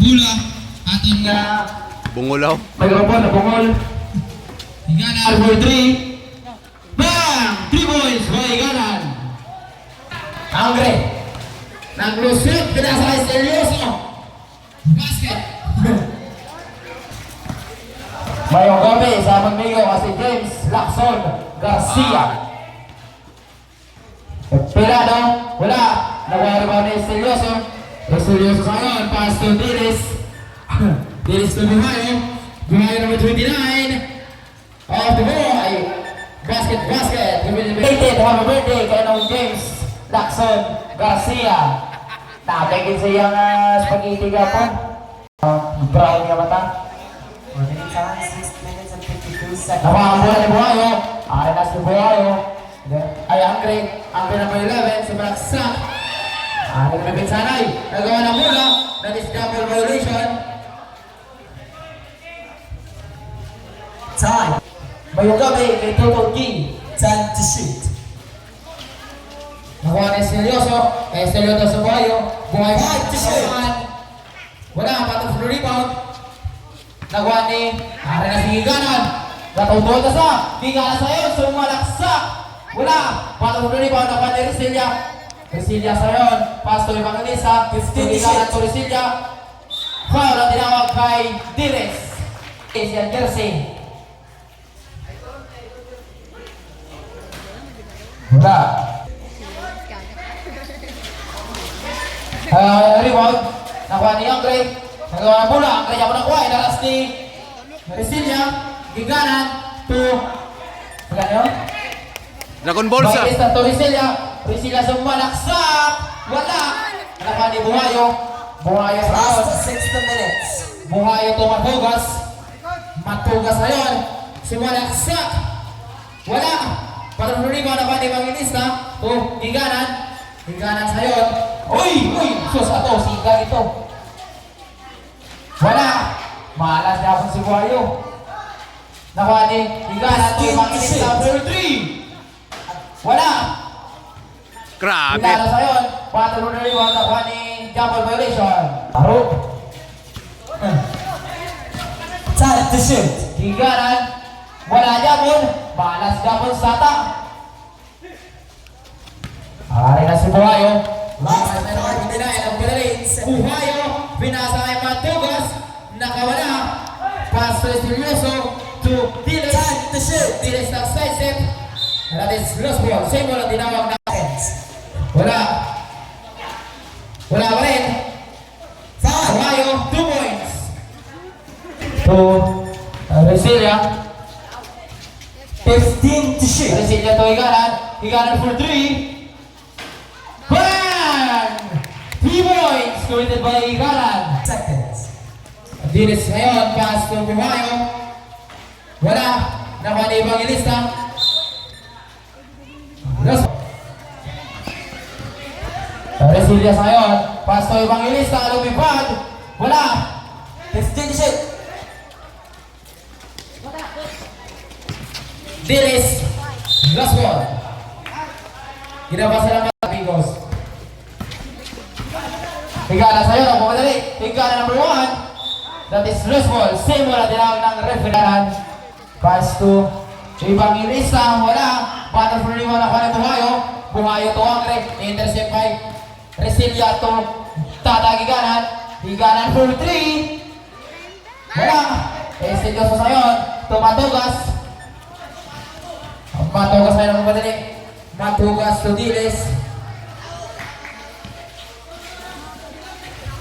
Bula, ating Bungulaw. Mayroon na bungol. Higanan. Arbor 3. Bang! 3 points, Higanan. Angre. Naglusot, pinasakay seryoso. Basket. Mayroong gabi sa Magmigo kasi James Lacson Garcia. Pelado, wala. Nagwa-rebound ni Seryoso. Seryoso sa ngayon, pass to Dilis. Dilis to Buhayo. Buhayo number 29. Off the boy. Basket. Happy birthday kay Nong James Lacson Garcia. Napagin sa iyang spaghetti gapon. Brown nga mata. 6 minutes and 52 seconds. Napakabulan ni Buhayo. Arenas ni Buhayo. Ay, Angre number 11 sa Balaksak. Angre na Binsanay. Nagawa ng mula. That is double violation. Time. Mayroong gabi kay Total G. 10 to shoot. Nakuha ni Seryoso. Seryoso sa Buhayo. Buhayo. 5 to shoot. Wala, patong sa rebound. Nakuha ni Arenas si Higanan. Natutulog na sa Higanan sa iyo. Sumalaksak. Wala, patong sa rebound. Nakuha ni Resilia. Resilia sa yon. Pass to Evangelista. 15 Higanan to Resilia. Foul ang tinawag kay Diles. Asian jersey. Wala. Rebound. Nakuha ni Angre. Nagawa ng bola. Angre niya mo nakuha. Inaras ni Resilia. Higanan to Magano yun? Nakonbolsa. Evangelista to Resilia. Resilia sumalaksak. Wala. Nakuha ni Buhayo. Buhayo sa Last 60 minutes. Buhayo to Matugas. Matugas na yun. Sumalaksak. Wala. Patong rebound na pa ni Evangelista. To Higanan. Higanan sa yun. Uy! Sus ato. Siga ito. Wala. Malas na akong si Buhayo. Nakuha ni Higanan to Evangelista. Number 3. Wala. Grabe. Higanan sa yun. Patong rebound nakuha ni double violation. Aro. Time to shoot. Higanan. Wala Jabon. Balas Jabon Sata. Ari na si Buhayo. Lakas na naman pinay ang pinalins. Buhayo. Binasa kay Matugas. Nakawala. Pass to Seryoso. To Diles. Time to shoot. Diles na side set. That is lost ball. Same ball ang tinawag na. Wala. Wala pa rin. Buhayo. 2 points. To Resilia. 15 to shoot. Resilia to Higanan. Higanan for 3. Bang! 3 points committed by Higanan. Seconds. Dilis ngayon, pass to Buhayo. Wala. Nakuha ni Evangelista. Resilia ngayon, pass to Evangelista. Lumipad. Wala. 15 to shoot. Dilis. Last ball. Ginabasa lang ang Bigos. Higanan sa'yo, pumadali. Higanan number 1. That is lost ball. Same ball ang tinawag ng referee. Pass to Evangelista. Wala. Battle for rebound ako ni Buhayo. Buhayo to Angre. Intercept by Resilia to Tata Higanan. Higanan for 3. Wala. Seryoso sa'yo. To Matugas. Matugas na yung madali. Matugas to Diles.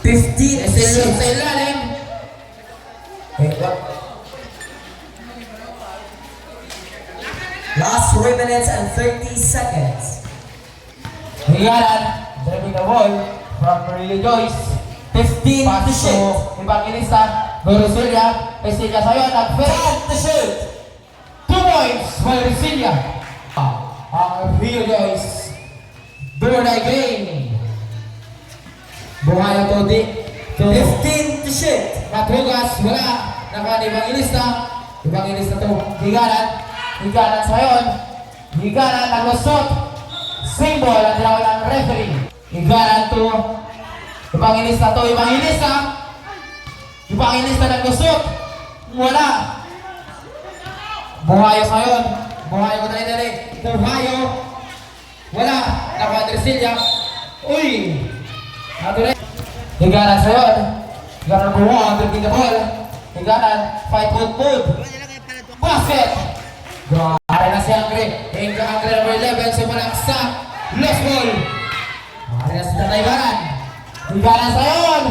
15 to Seryoso shoot. sa ilalim. Last 3 minutes and 30 seconds. Higanan. Driving the ball from Maria Joyce. 15 to Pass to shoot. Evangelista. Go Resilia. Resilia sa'yo. Nag-fail. 10 to shoot. 2 points by Resilia. Ang Rio Joyce. Bird game. Buhayo to 15 to shoot. Matugas, wala. Nakuha ni Evangelista. Evangelista to Higanan. Higanan sa yon. Higanan naglusot. Same ball ang tinawag ng referee. Higanan to Evangelista to Evangelista. Ipakinis na nagusot. Wala. Buhayo ngayon. Buhayo ko dali-dali. Buhayo. Wala. Nakuha Dresilia. Uy. Ato rin. Higanan sa yun. Higanan buha. Dribbling the ball. Higanan. Fight mood. Basket. Grabe na si Angre. Hingga Angre number 11. Sumalak sa lost ball. Grabe na si Tatay Higanan. Higanan sa yun.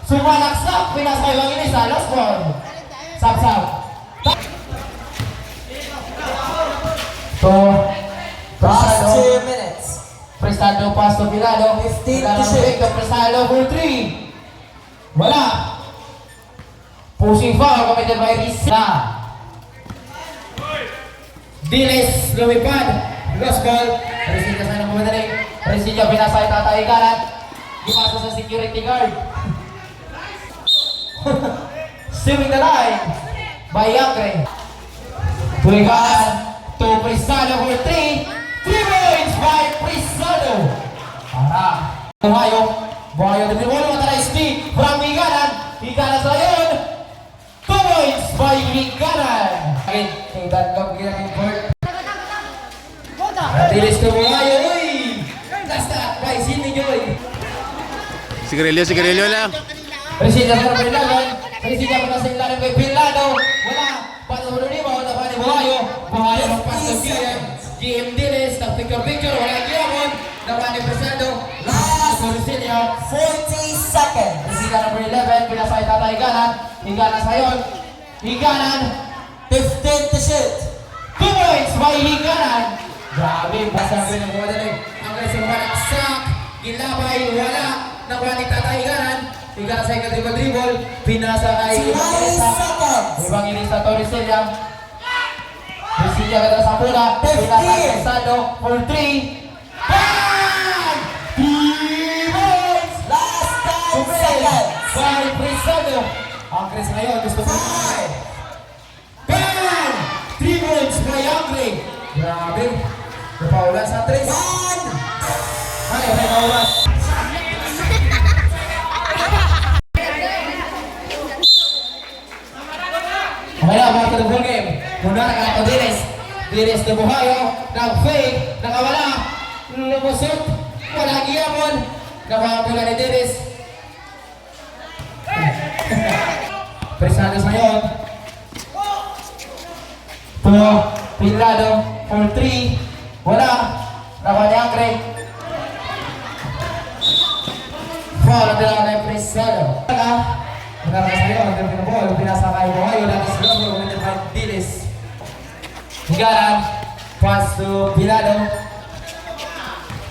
Sumalak sa pinasay bang ini sa lost ball. Sap-sap. Last 2 minutes. Prestado pass to Pilado. 15 to 6. Prestado for 3. Wala. Pushing foul committed by Risa. Diles lumipad. Lost ball. Resilla sa nang kumadaling. Resilla pinasay Tatay Higanan. Gimasa sa security guard. Stealing the line by Yagre. Higanan to Prestado for 3. 3 points by Prestado. Para Buhayo din mo naman tayo speed from Higanan. Higanan sa yun. 2 points by Higanan. Again, tingnan lang ginagin court. Dilis to Buhayo. Uy! Last that by Sidney Joy. Sigarilyo lang. Resilla sa number 11. Resilla pa sa ilalim kay Pilado. Wala. Patuloy ni Bao. Tapa ni Buhayo. Buhayo ng pass to GM. GM Diles. Picture. Wala Giamon. Tapa ni Prestado. Last to Resilla. 40 seconds. Resilla number 11. Pinasay Tatay Higanan. Higanan sa yun. Higanan. 15 to shoot. 2 points by Higanan. Grabe. Pasabi ng mga dali. Ang kasi malaksak. Gilabay. Wala. Nakuha ni Tatay Higanan. Higanan sa dribble. Pinasa kay 20 seconds. Ibang inis na to Resilla. Resilla ka sa pula. Pinasa kay Prestado for 3. Bang! 3 points! Last 10 seconds. By Prestado. Ang Chris ngayon gusto ko. 5. Bang! 3 points by Angre. Grabe. Napaulan sa 3. 1. Ay, naulas. Okay na, back to the full game. Muna na ka Diles. Diles na Buhayo. Nag-fake. Nakawala. Lumusot. Wala Giamon. Nakapula ni Diles. Prestado sa yun. Pilado for 3. Wala. Nakuha ni Angre. Foul ang dalawa na Prestado. Mengarah saya untuk pinabol, pinasa kay Buhayo dan sebelumnya committed by Diles. Higanan, pass to Pilado.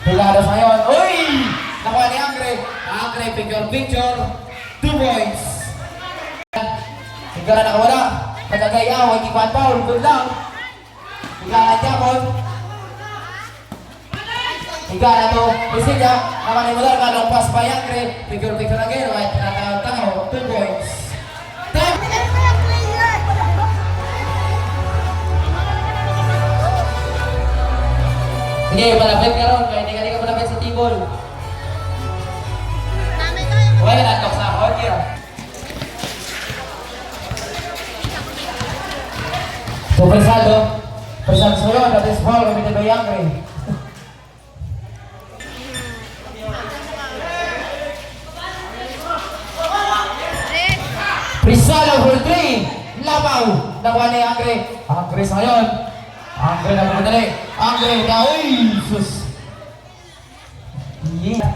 Pilado ngayon. Uy! Nakuha ni Angre. Angre, picture. 2 points. Higanan nakawala. Pagkagayaw, hindi pa foul. Good lang. Higanan Japon. Higanan to. Resilla. Naman ni Mudar. Kalong pass by Angre. Picture again. Right, tinatawag. 2 points. Sige, malapit ka ron. Kaya hindi ka malapit sa tibol. Wala na tok sa ako. So, Prestado sa'yo. That is foul. Committed by Angre. Prestado for 3. Labaw. Nakuha ni Angre. Angre sa ngayon. Angre na pumadali. Angre na. Uy! Sus. Yeah.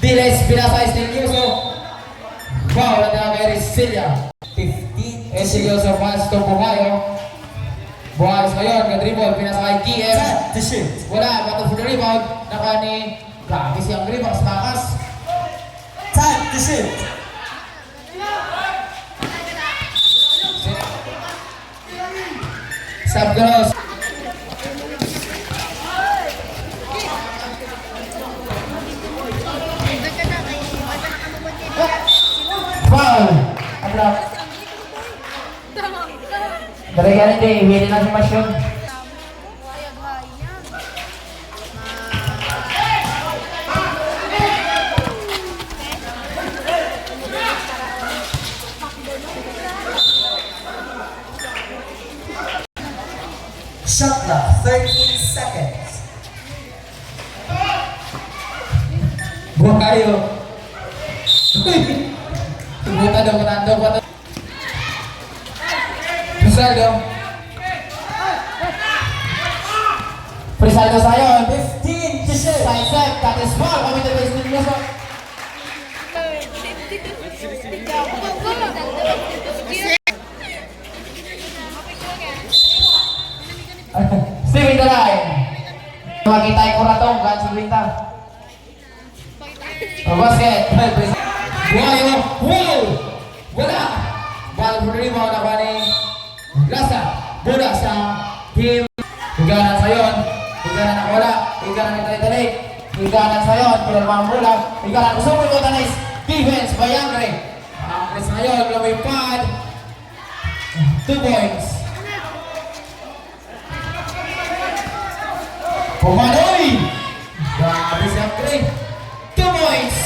Diles pinasa Estilioso. Foul na kay Resilla. 15. Estilioso pass to Buhayo. Buhayo sa ngayon. Kadribble. Pinasa kay GM. 10 to shoot. Wala. Battle for the rebound. Nakuha ni... Grabe si Angre. Bakas-bakas. 10 to shoot. Subgross. Foul. Abra. Dalayan hindi. Hili lang si Masyong. Buhayo. Uy! Subutan daw, patando, patando. Frisaldo. Frisaldo sayon. 15 to shoot. Side-step, that is foul. Committed by Estelioso. Steven Dalay. Makita yung kuratong kan si Brinta. Basket. Buhayo. Wow! Wala! Ball for rebound na ba ni Lasa? Bola sa team. Higanan sayon. Higanan na wala. Higanan ni Talitalik. Higanan sayon. Pinalmang bola. Higanan usapin ko tanis. Defense by Angre. Angre sayon. Lumipad. 2 points. Pumanoy! Grabe si Angre. 2 points.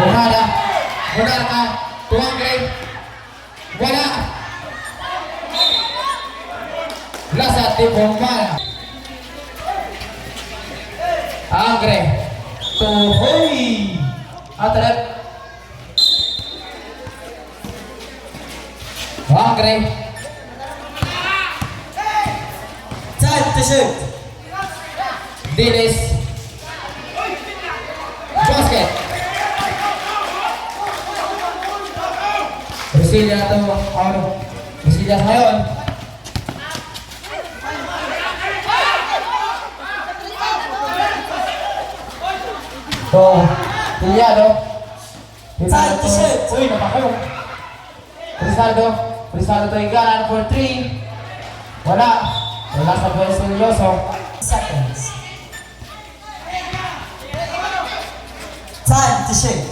Bumada. Bumada ka. Tuwang grade. Wala. Lasat di Bumada. Angre. Tuhoy. Atlet. Angre. Time to shoot. Dilis. Basket. Brasilia to ano? Brasilia ngayon. So, Tiliado. Time to shoot. Uy, napakayo. Rizaldo. Rizaldo to higanan for 3. Wala. Wala sa Estelioso. Seconds. Time to shoot.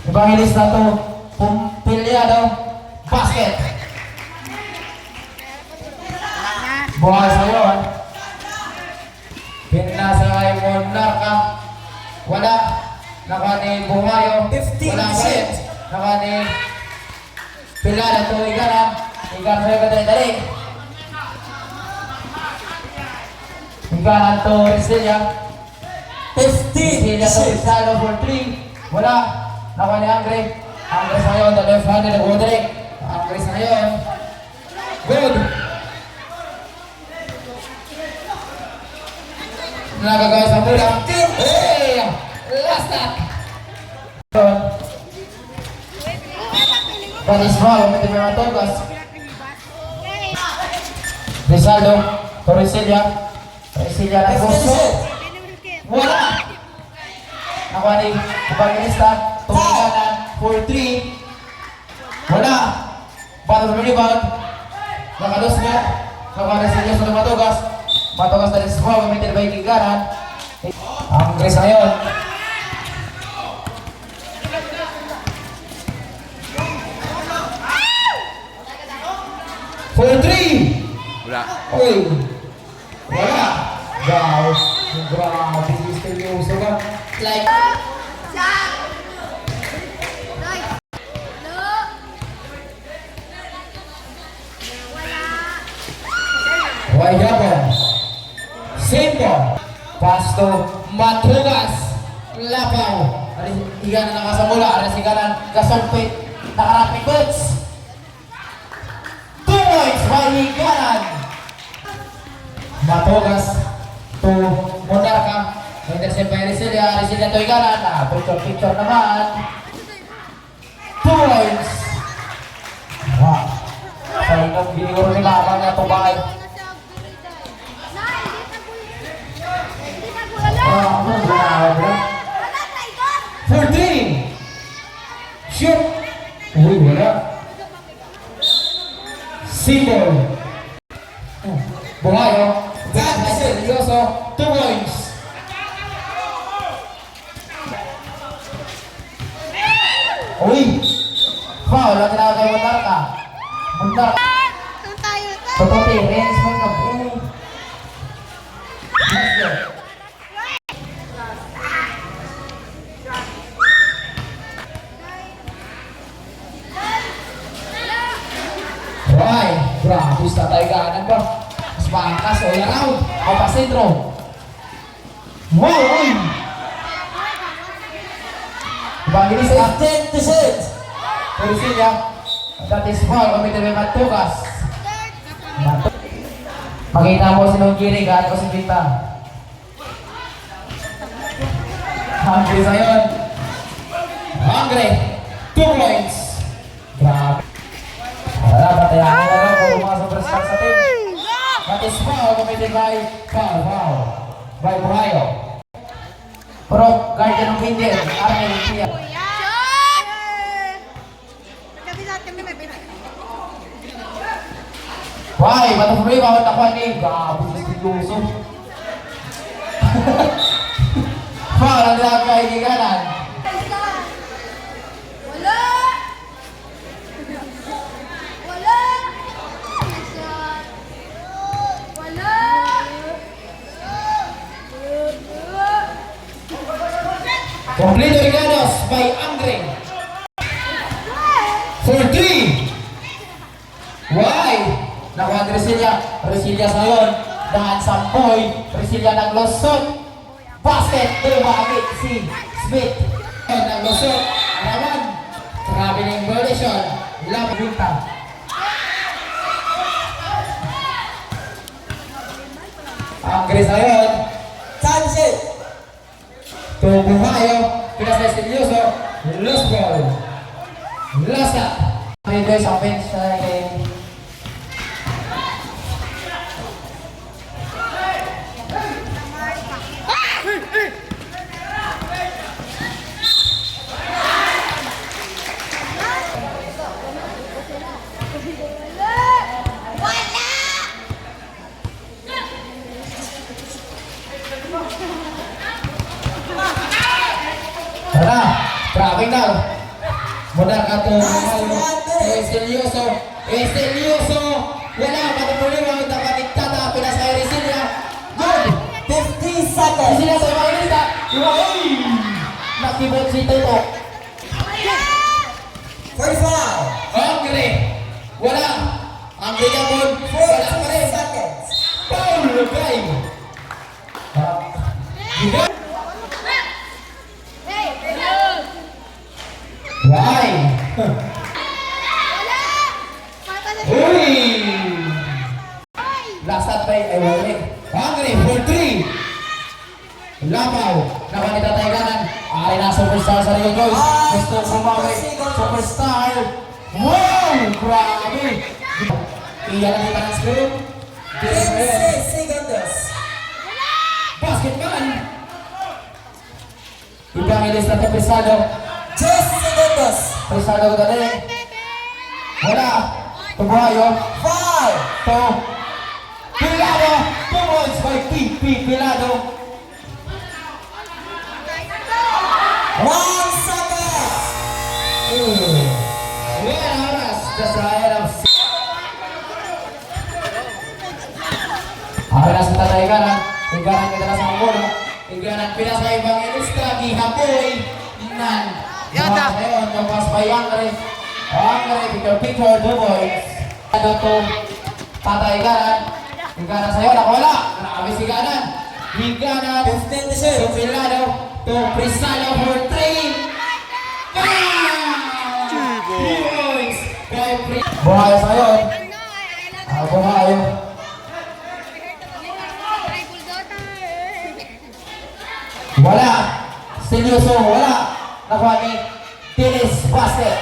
Evangelis na to. Pumpilyado. Basket. Buhay sayon. Pinasa kay Monarca. Wala. Naka ni Buhayo. 15 Wala pa rin. shoot. Naka ni Pilada to Igaran. Igaran sa'yo ka dali. Igaran to Rizlia. 15 Rizlia to shoot. Rizalo for 3. Wala. Naka ni Angre. Angre sa'yo. The left handed na Godric. Angre sa'yo. Good. Nagagawin sa mula. Hey! Last up! Panismal, may may matogas. Rizaldo, Torresilya. Torresilya na 15 gusto. shoot. Wala! Nakuha ni Evangelista. Tumiganan for 3. Wala! Battle for rebound. Nakados niya. Nakuha ni Silya sa matogas. Matogas na rin sa small, gamitin by Kigaran. Ang Grace ngayon. For 3! Wala. Uy! Wala! Wow! Grabe, misteryoso ka. Like, why happened? Simple. Pass to Matugas. Lapaw. Higanan na nakasamula. Higanan kasulpit. Nakarapit goods. 2 points by Higanan. Matugas to Monarca. Intercept by Rizlia. Rizlia to Higanan. Picture naman. 2 points. Wow. Sa inong biniguro ni Mama na tumay. For 3. Shoot. Uy, wala. Symbol. Buhayo. Seryoso. 2 points. Uy. Foul. Ang tinawag kay Monarca. Monarca. Totoo, range mo ka. Right, grabe sa tayo kanan ba? Bangkas all around. O pa sentro. Wow, uy! Evangelis 15 to shoot. Perisilia. That is foul. Committed by Matukas. Makita mo si Nong Girig at si Vita. Hungry ngayon. Hungry. 2 points. Grabe. Wala, batayan na lang kung mga superstar sa team. That is foul. Committed by foul. By Buhayo. Pero guardian ng Indian. Arnel Pia. Why? Ba't ang problema? Ba't ako ni? Gabi sa stiluso. Foul ang lahat kaibiganan. Wala! Wala! Wala! Completo regalos by Andre. For 3. Why? Nakuha ni Resilia. Resilia sa ngayon. Dahan sampoy. Resilia ng lusot. Basket. Dumamit si Smith. Ng lusot. Arawan. Grabe na yung violation. Labinta. Andre sa ngayon. Time to shoot. Buhayo. Pinas na Estelioso. Loose ball. Lasa. May guys ang bench na kay Tara, traffic daw. Muna ka ito. Estelioso. Estelioso. Wala, patuloy mo. Tapatigtata. Pinas kay Resilia. Good. 15 seconds. Resilia sa mga ilita. Uy! Nakibot si Toto. 45. Angre. Wala. Angre ka mo. Wala pa 42 rin. seconds. Paul Lugay. Giga. Why? Uy! Last at by ay wala. Angre for 3. Lapaw. Nakanita tayo kanan. Ay na superstar sa Rio Joyce. Gusto kumawi. Superstar. Wow! Grabe! Iyan ang kita ng screen. 26 seconds. Basketman! Ibang ilis na ito, Pesado. 2 seconds. Pesado ko dali. Wala. Tubuhayo. 5. To. Pilado. 2 points by P. Pilado. 1 second. Wala oras. Just ahead of Ahora sa tatay kanan. Tinggaran kita na sa mulo. Tinggaran pinas sa ibang ilista. Gihapoy. Nan. Yata. Ngayon, yung pass by Angre. Angre, picture, 2 points. Ano to? Tatay kanan. Tinggaran sa'yo. Wala. Grabe si kanan. Tinggaran. 15 to shoot. To Pilado. To Prisalo for 3. Points. Buhayo sa'yo. Buhayo. Wala. Seryoso, wala. Nakuha ni Dennis Basket.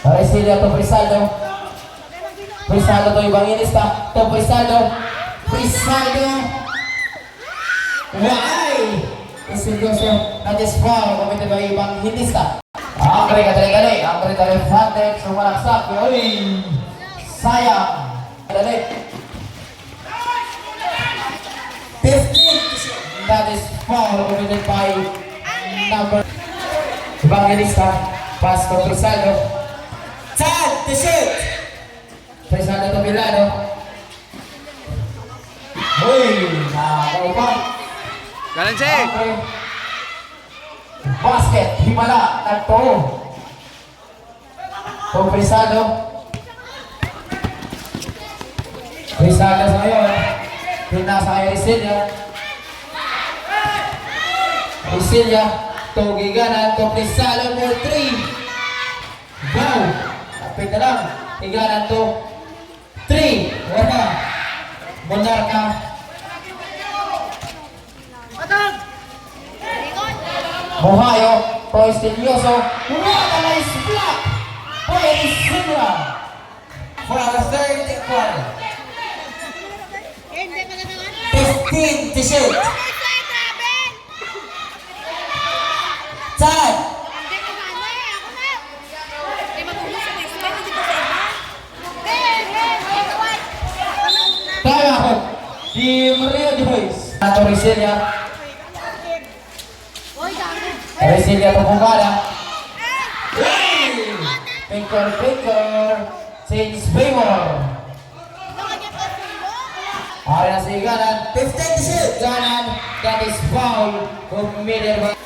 Resilia to Prisaldo. Prisaldo to ibang inista. To Prisaldo. Prisaldo. Why? Seryoso. That is foul. Committed by ibang inista. Angre ka dali-dali. Angre dali advantage. Sumalaksak. Uy. Sayang. Dali. 15 to shoot. That is foul committed by number Evangelista. Pass to Prisaldo. Time to shoot. Prisaldo to Milano. Uy! Nakakaupang. Galan si. Basket. Himala. Nagto. To Prisaldo. Rizales ngayon. Pinasa kay Ricilia. Ricilia. To Giganan. To Prisalo for 3. Go! Kapit na lang. Giganan to 3. Wala. Monarca. Buhayo. To Estilioso. Wala na is-block. For Ricilia. For the third quarter. 15 to shoot. Chad. Kaya ako. Team Rio Joyce. Ato Ricilia. Ricilia to Bungala. Picker. Change favor. Ari na si Ganan. 15 to shoot. Ganan. That is foul. Committed.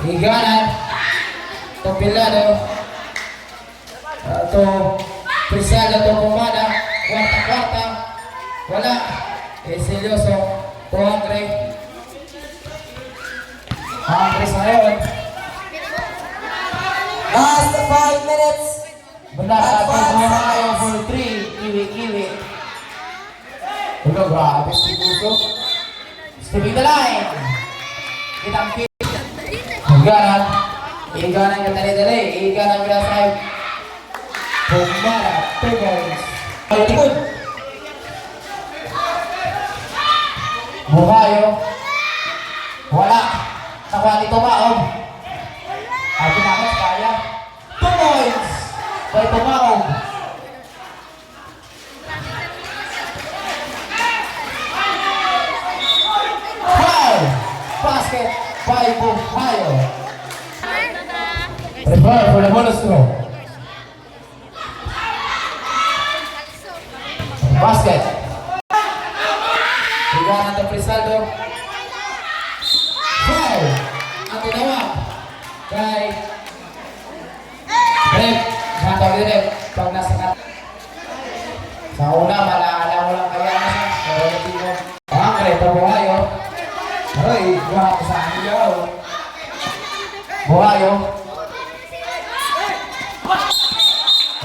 Iganan. To Pilado. To Prisalo to Pumada. Kwarta. Wala. Esilioso. To Andre. Andre sa ngayon. Last 5 minutes. Benar atau Buhayo for 3. Kiwi. Udah grabe si Buso. Stepping the line. Kitangkit. Iganan ka dali. Iganan ka sa Pumara. 2 points. Ay, tikod. Buhayo. Wala. Nakuha dito maog. Ay, pinakot kaya. 2 points. By Tumaog. Foul. Basket by Buhayo. Prepare for the bonus throw. Basket. Higaan ng Prisaldo. Foul. Ang tinawag kay Rep. Matawag din Rep. Pag nasa kat. Sa una, malaala mo lang kaya na siya. Pero hindi mo. Ang Rep na Buhayo. Aroy, buhat sa akin yaw. Buhayo.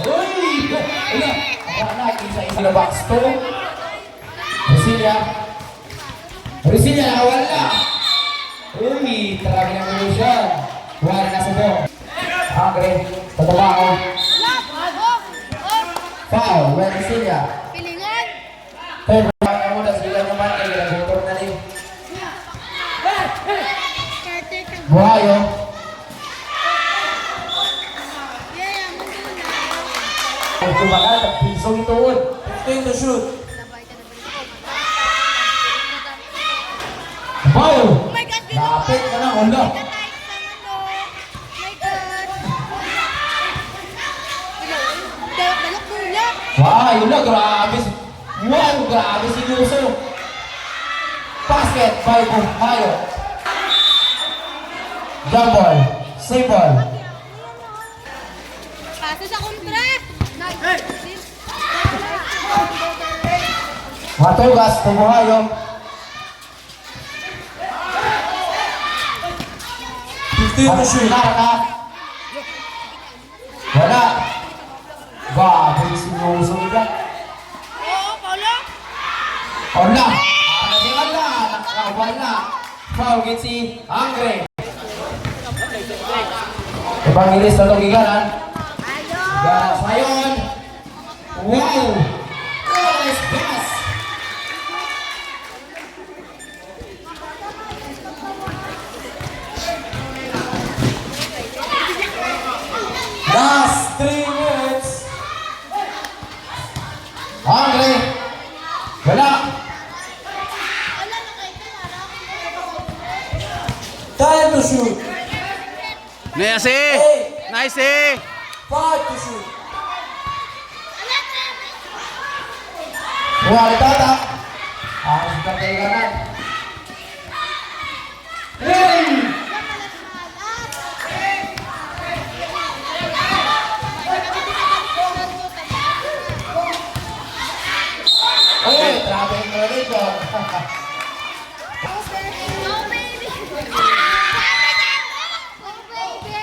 Uy! Uy! Wala, isa-isa na box to. Ricilia nakawala. Uy, talaga ng illusion. Wala na sa do. Angre, tatabao. Foul, well, Ricilia. Pilingan. Pero mo na sila naman kay Ragotor na rin. Buhayo. Ang kumagal, piso ituod. 15 to shoot. Foul! Oh my God, Lapit ka na, ulo. Balok muna. Wow, yun na, grabe. Wow, grabe si Luso. Basket by Buhayo. Jump ball. Save ball. Paso sa kontra. Matugas to Buhayo. 15 to shoot. Naraka. Wala. Grabe si Luso nila. Oo, Paulo. Wala. Di wala. Nakawala. Foul git si Angre. Evangelis na itong Giganan. Giganan sayon. Wow! Oh, nice pass! Last 3 minutes. Angre. Wala. 10 to shoot. Nice eh! Nice eh! 5 to shoot. Wala tata. Ang si Giganan. Hey! celebration. Go, baby! Go, baby!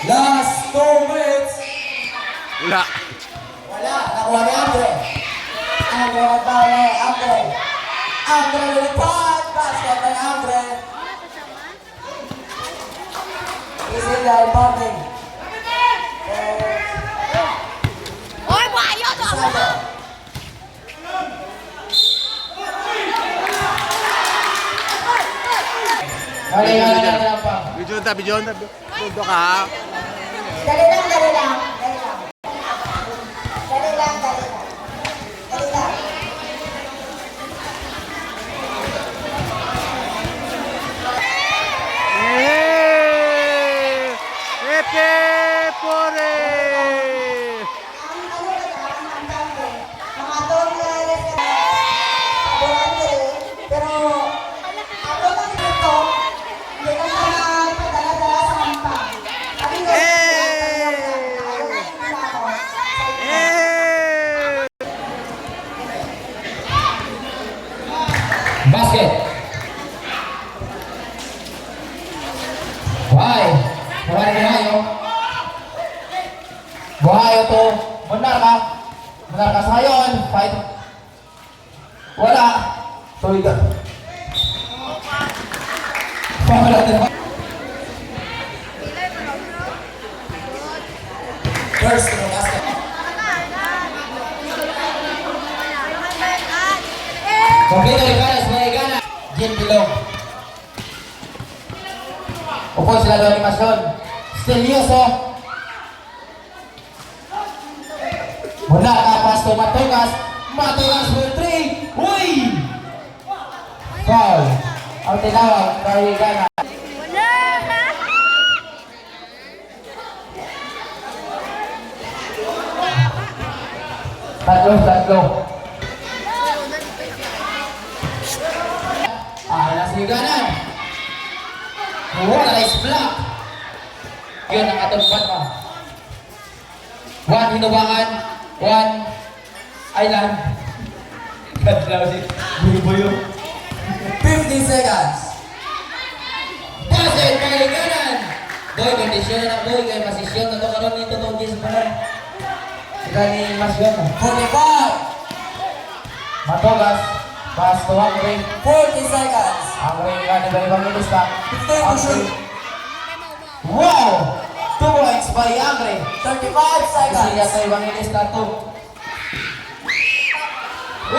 Last 2 minutes. Wala. Wala, nakuha ni Andre. Andre nagbali, Andre. Andre lumipad, basket by Andre. Easy guy, bombing. Oy, bayo! Sado. Mali, pa. Video na, video na. Video ka. Dali lang, dali lang. Dali lang. Dali lang, dali lang. Dali lang. Epe Pore! Ang ano na ang tangke. Mga tonnes, paborante, pero ako lang dito, hindi ko na padala-dala sa kampang. Sabi ko, ayaw na yung ako. Basket. Why? Buhayo. Buhayo to. Benar ka? Benar ka sa ngayon? Fight. Wala. Tuloy ka. Wala din. First to the basket. Complete the ganas, may gana. Jim Bilong. Upo sila doon animasyon. Stelioso. Muna ka, Pasto Matugas. Matugas for 3. Uy! Foul. Ang tinawag, kay gana. Wala! Tatlo. Nasa higanan. Wala, nice block. Yun ang atong mo. 1 hinubangan, 1 island. Buyo. 15 seconds. Basket kay higanan. Boy, kondisyon na boy. Kaya masisyon na ito karoon nito itong gis pa na. Sila ni Masyon. 45. Matogas. Pass to Angre. 40 seconds. Angre nga ni Baribang Ilista. 15 to shoot. Wow! 2 points by Angre. 35 seconds. Isiya sa Ibang Ilista 2.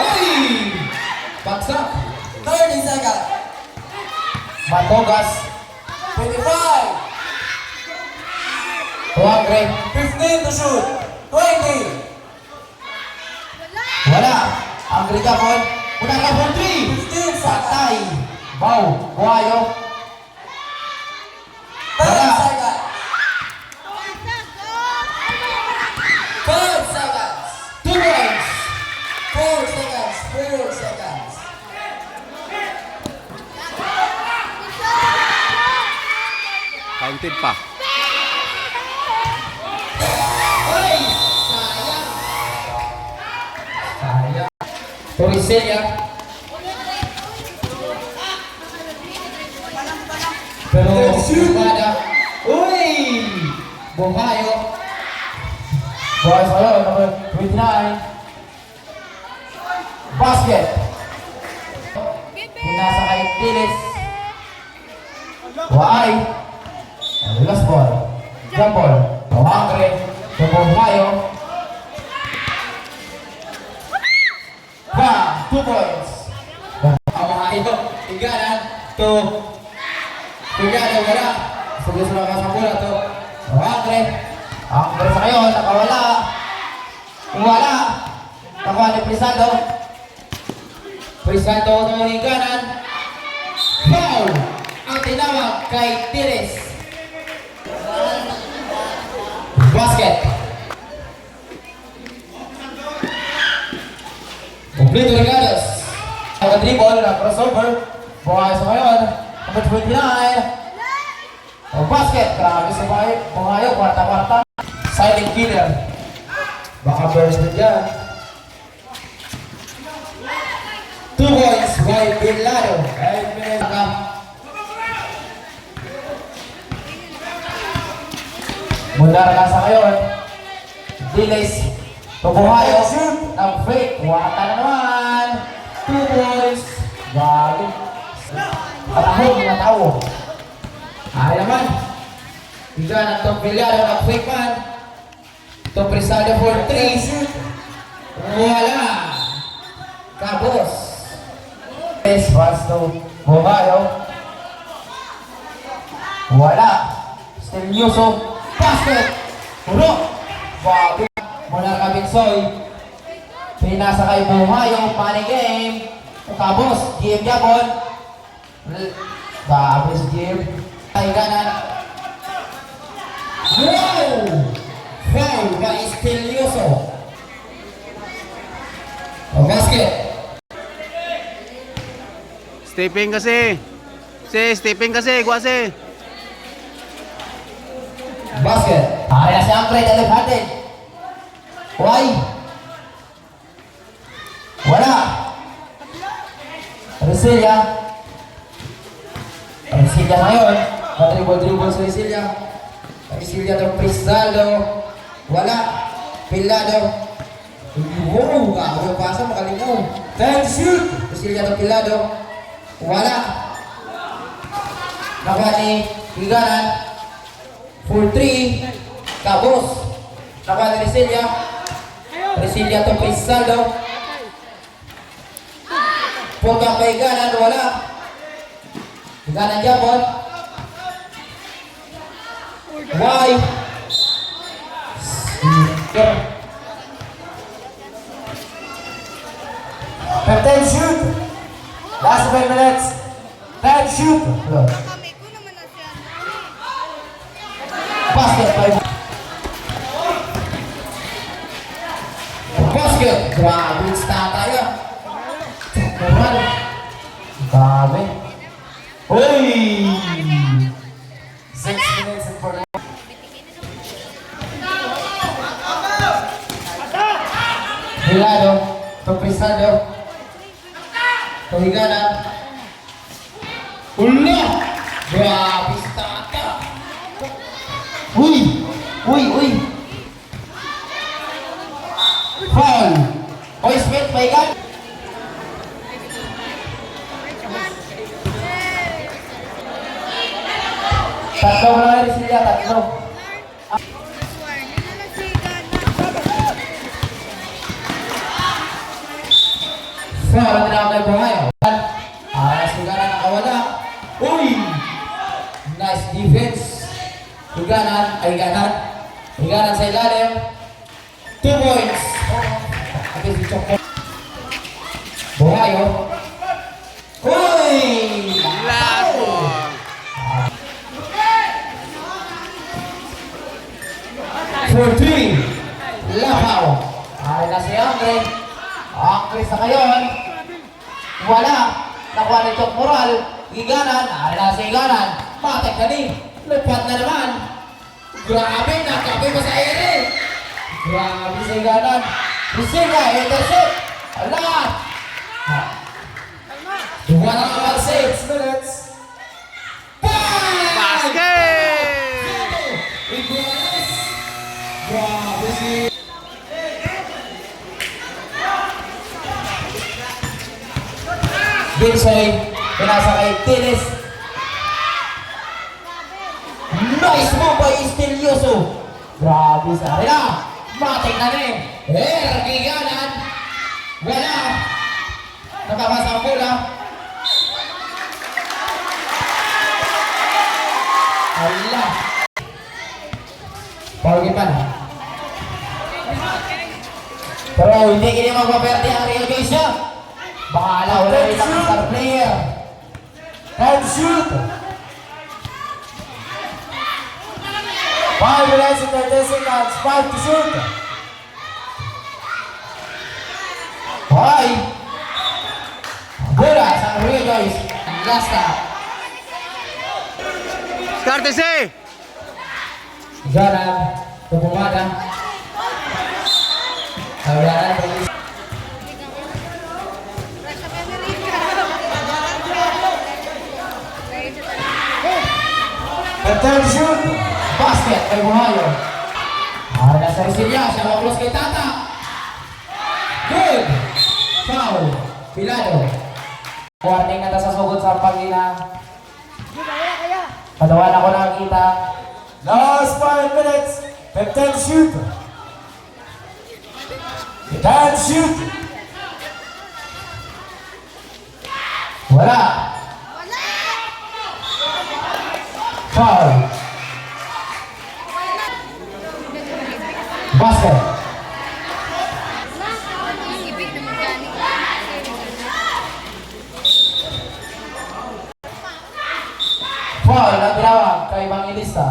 Uy! Bagsak. 30 seconds. Matogas. 25. To Angre. 15 to shoot. 20. Wala. Angre ka po. Una ka for 3. 15 Patay. Wow. Buhayo. 30 seconds. 5 seconds. 2 points. 4 seconds. 4 seconds. Counted pa. Ay! Sayang. Sayang. Toricelia. Pero Bumada. Uy! Buhayo. Buhayo sa'yo. Number 29. Basket. Pinasa kay Tilis. Why? Last ball. Jump ball. Angre. To Buhayo. 2 points. Ang Buhayo. Higanan. To Higanan. Wala. Subusin lang sa pula to. Angre. Angre sa kayo. Nakawala. Kung wala. Nakuha ni Prisado. Prisado to Higanan. Foul. Ang tinawag kay Tilis. Basket. Vito Regalos. Dribble, crossover. Buhay sa ngayon. Number 29. Oh, basket. Grabe sa Buhayo. Kwarta-kwarta. Silent killer. Baka burst na dyan. 2 points by Bin Lado. 8 minutes. Mula na sa ngayon. Delays. Tubuhayo. Nag-fake. Wata na naman. 2 points. Grabe. Patahog na tao. Ay naman. Tiga ng Tom Villado. Nag-fake man. Tom Presado for 3. Wala. Kabos. Yes, pass to Buhayo. Wala. Still Yuso. Basket. Puro. Babi. Mula kaming Soy. Pinasa kay Buhayo. Money game. Kabos. Game Jabon. Babi si game. Ay ganan. Wow! Foul by Still Yuso. O basket. Stepping kasi. Stepping kasi. Guwase. Basket. Ay na si Ampre. Dalip natin. Why? Wala. Resilia. Resilia ngayon. Dribble sa Resilia. Resilia ng Prisaldo. Wala. Pilado. Wow, ako pasa makalinaw. 10 shoot. Resilia ng Pilado. Wala. Nakuha ni Higanan. For 3. Kabos. Nakuha ni Resilia. Resilia to Prisaldo. Punta pa Higanan. Wala. Higanan Jabon. Why? 10 shoot. Last 5 minutes. 10 shoot. Kami ko naman na siya. Basket by basket. Grabe, start tayo. Naman. Grabe. Uy! 6 minutes and 40. Hilado. Topisado. Tohigana. Ulo! Grabe, start. Uy! Uy! Foul! Oy, Smith, paigan! Tatlo mo na rin sila, tatlo. Foul, ang tinawag na Buhayo. Sigana nakawala. Uy! Nice defense. Higanan sa ilalim. 2 points. Agad si Choko. Buhayo. Uy! Last ball. For 3. Lapaw. Ay na si Angre. Angre sa ngayon. Wala. Nakuha ni Chok Moral. Higanan. Ay na si Higanan. Matek na ni. Lupat na naman. Grabe. Nakapay pa sa ere. Grabe si Higanan. Bisina. Intercept. Ala. Duwa na naman 6 minutes. Basket! Grabe si Binsoy, pinasa kay Tilis. Nice move by Estelioso. Grabe sa arena. Matik na rin. Higanan. Wala. Nakapasa ang bola. Allah. Paulipan. Pero hindi kini magpaperte ang Real Geisha. Bahala, wala rin ang star player. 10 shoot. 5 minutes and 30 seconds. 5 to shoot. Hoy! last stop. Skarte si! Jordan, pumumada. Tawaran, Rasa Amerika. 15 shoot. basket kay Buhayo. Nasa Resilia, siya makulos kay Tata. Good! Foul. Pilado. Warning na ta sa sugod sa pagina. Padawan ako nakakita. Last 5 minutes. 15 shoot. 10 shoot. Wala. Foul. Basket. Ibig naman gani. Foul na tinawag kay Bangilista.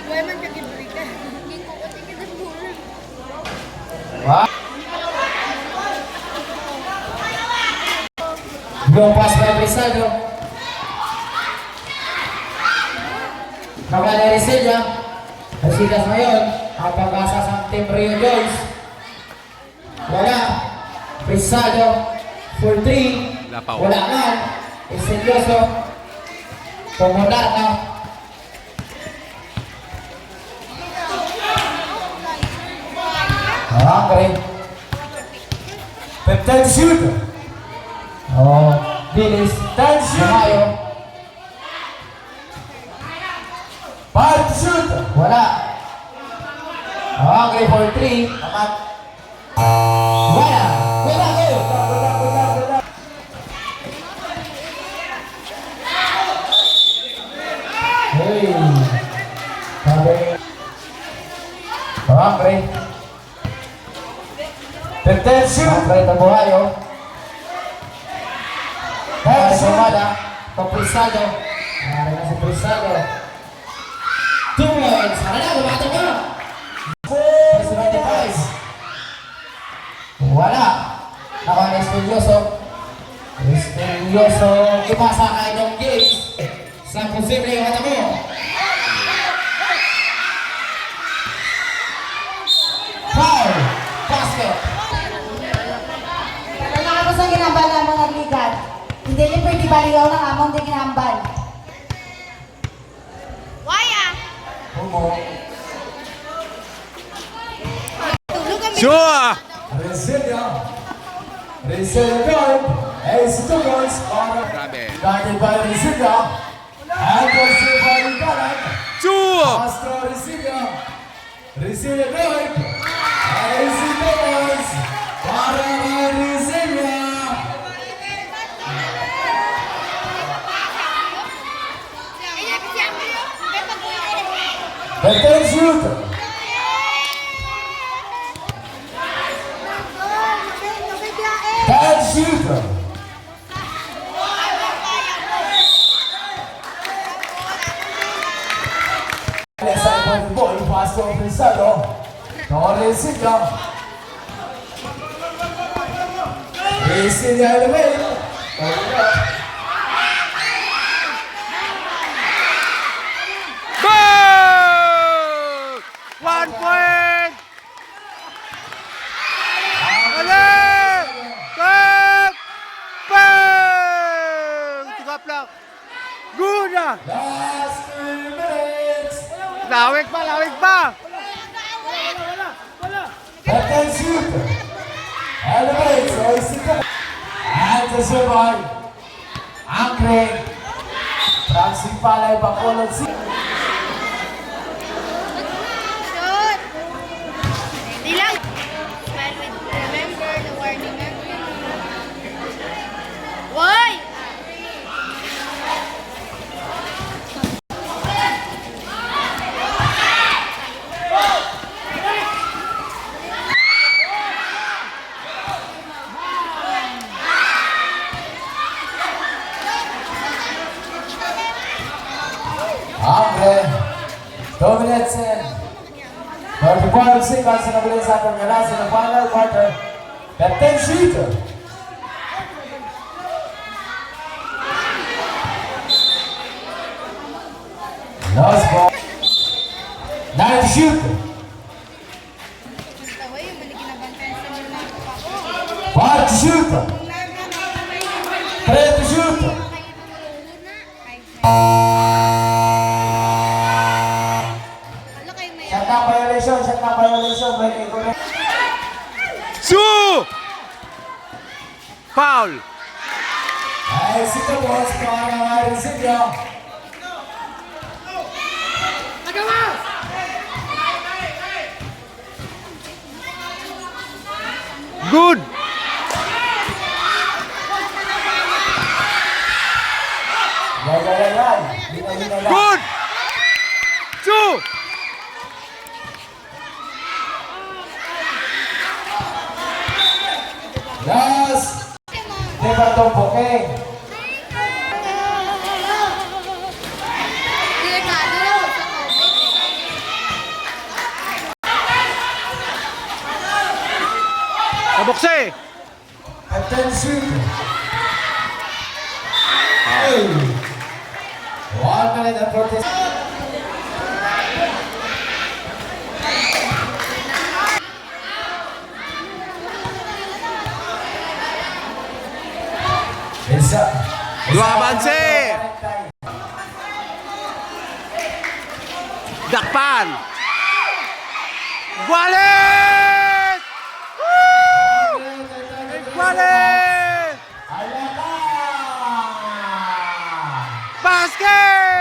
Ikaw man kagiburikan. Hindi ko katingin ang bulan. Wow. Yung pass by Brisado. Kabala ni Resilia. Resilia ngayon. Ang pag-asa sa Team Rio Jones. Wala. Brisado. For 3. Lapaw. Wala nga. Seryoso. Pumula na. Okay. 15 shoot. Oh, Dilis. 10 shoot. Buhayo. 5 shoot. Wala. Okay, for 3. Tamat. Wala. Wala kayo. Hey. Sabi. Okay. 15 shoot. Okay, Tabuhayo. Para sa Mada. Kaprisado. Para na si Prisado. 2 points. Para na, lumato ka. Presidente Pais. Wala. Naka na Estelioso. Estelioso. Ipasa kay Dong Games. Sa posible yung hata mo. Foul. Basket. Wala ako sa ginambal ng mga ligat. Hindi niyo pwede baligaw ng among di ginambal. Waya. Tulog kami. Sure! Resilia. Resilia guard. Ace 2 points. Grabe. Guarded by Resilia. And received by Barak. Sure! Astro Resilia. Resilia guard. Ace 2 points. Para by Resilia. Ayan, siya. Beto ko yun. 15 shoot. Nabiglain. 10 shoot. Inside point the ball, pass to Prisado. Torres Resilia. Resilia elevated. Goal! 1 point! Ale! Kap! Bang! Tigap lang. Good na! Last 3 minutes. Lawig pa, lawig pa! 15 shoot. Elevates. Resilia. And the survive. Angre. Francis Palay Bacolod si. Shoot. Hindi lang. Smile with remember the warning natin. Why? Angre. 2 minutes in. 35 seconds in the minutes after the last in the final quarter. 15 shoot. Last ball. Now to shoot. Tawa yung mali ginabantayan sa mga ako. 5 to shoot. 3 to shoot. Wala kayo may Shot clock violation. Shot clock violation. By Nicolette. Su! Foul! Ay, sito balls para Resilio. Good! Yan. Hina lang. Good! Su! Last. Never don't okay. delikado sa COVID. Kabukse! Attention. Hey. 1 minute and 40 seconds. Isa. Luabanse! Dakpan! Wallet! Woo! Wallet! Basket!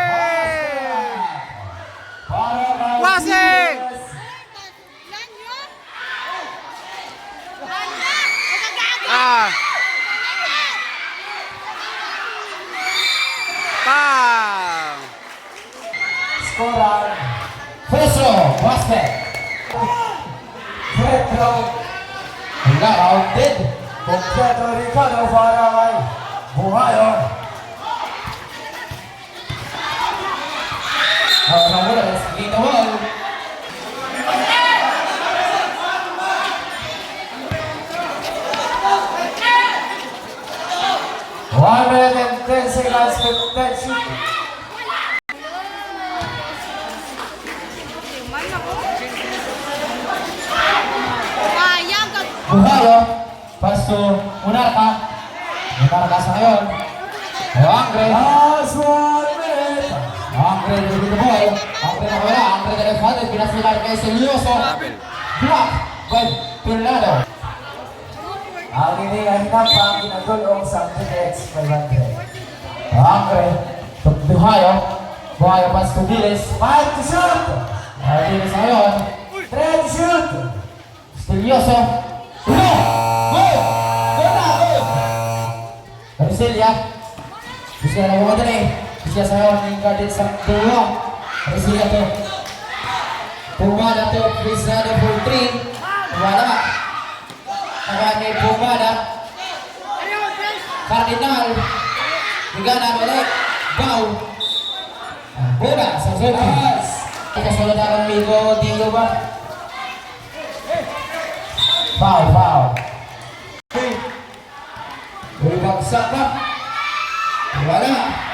Wase! Lan yun? Anda! Magagago! Ah! Pang! Scorer. Petro, basket. Petro. Hingga rounded. Completo Ricardo para kay Buhayo. Ang mula sa Gita Wall. One minute and 10 seconds to 10 shoot. Man ako. Sayang ka. Buhayo. Pasto. Munarka. Munarka sa ngayon. Angre. Last 1 minute. Angre dito the ball. Angre na wala. Angre na left handed. Pinasilar kay Seryoso. Block. Well, Tornado. Ang inihinap ang ginagulong sa Tidex 500. Angre. Buhayo. Buhayo pas to Diles. 5 to shoot. Diles ngayon. 3 to shoot. Seryoso. Uno. Gol. Gol na. Gol. Resilia. Bisa na mo din. Bisa sa ngayon. Ingka din sa dulo. Resilia to. Pumada to. Bisa na for 3. Wala. Kaya Pumada. Cardinal. Higana balik. Bow. Bola sa Zoki. Kasunod ang Migo Dio ba? Foul. Uy, bagsak ba? Wala.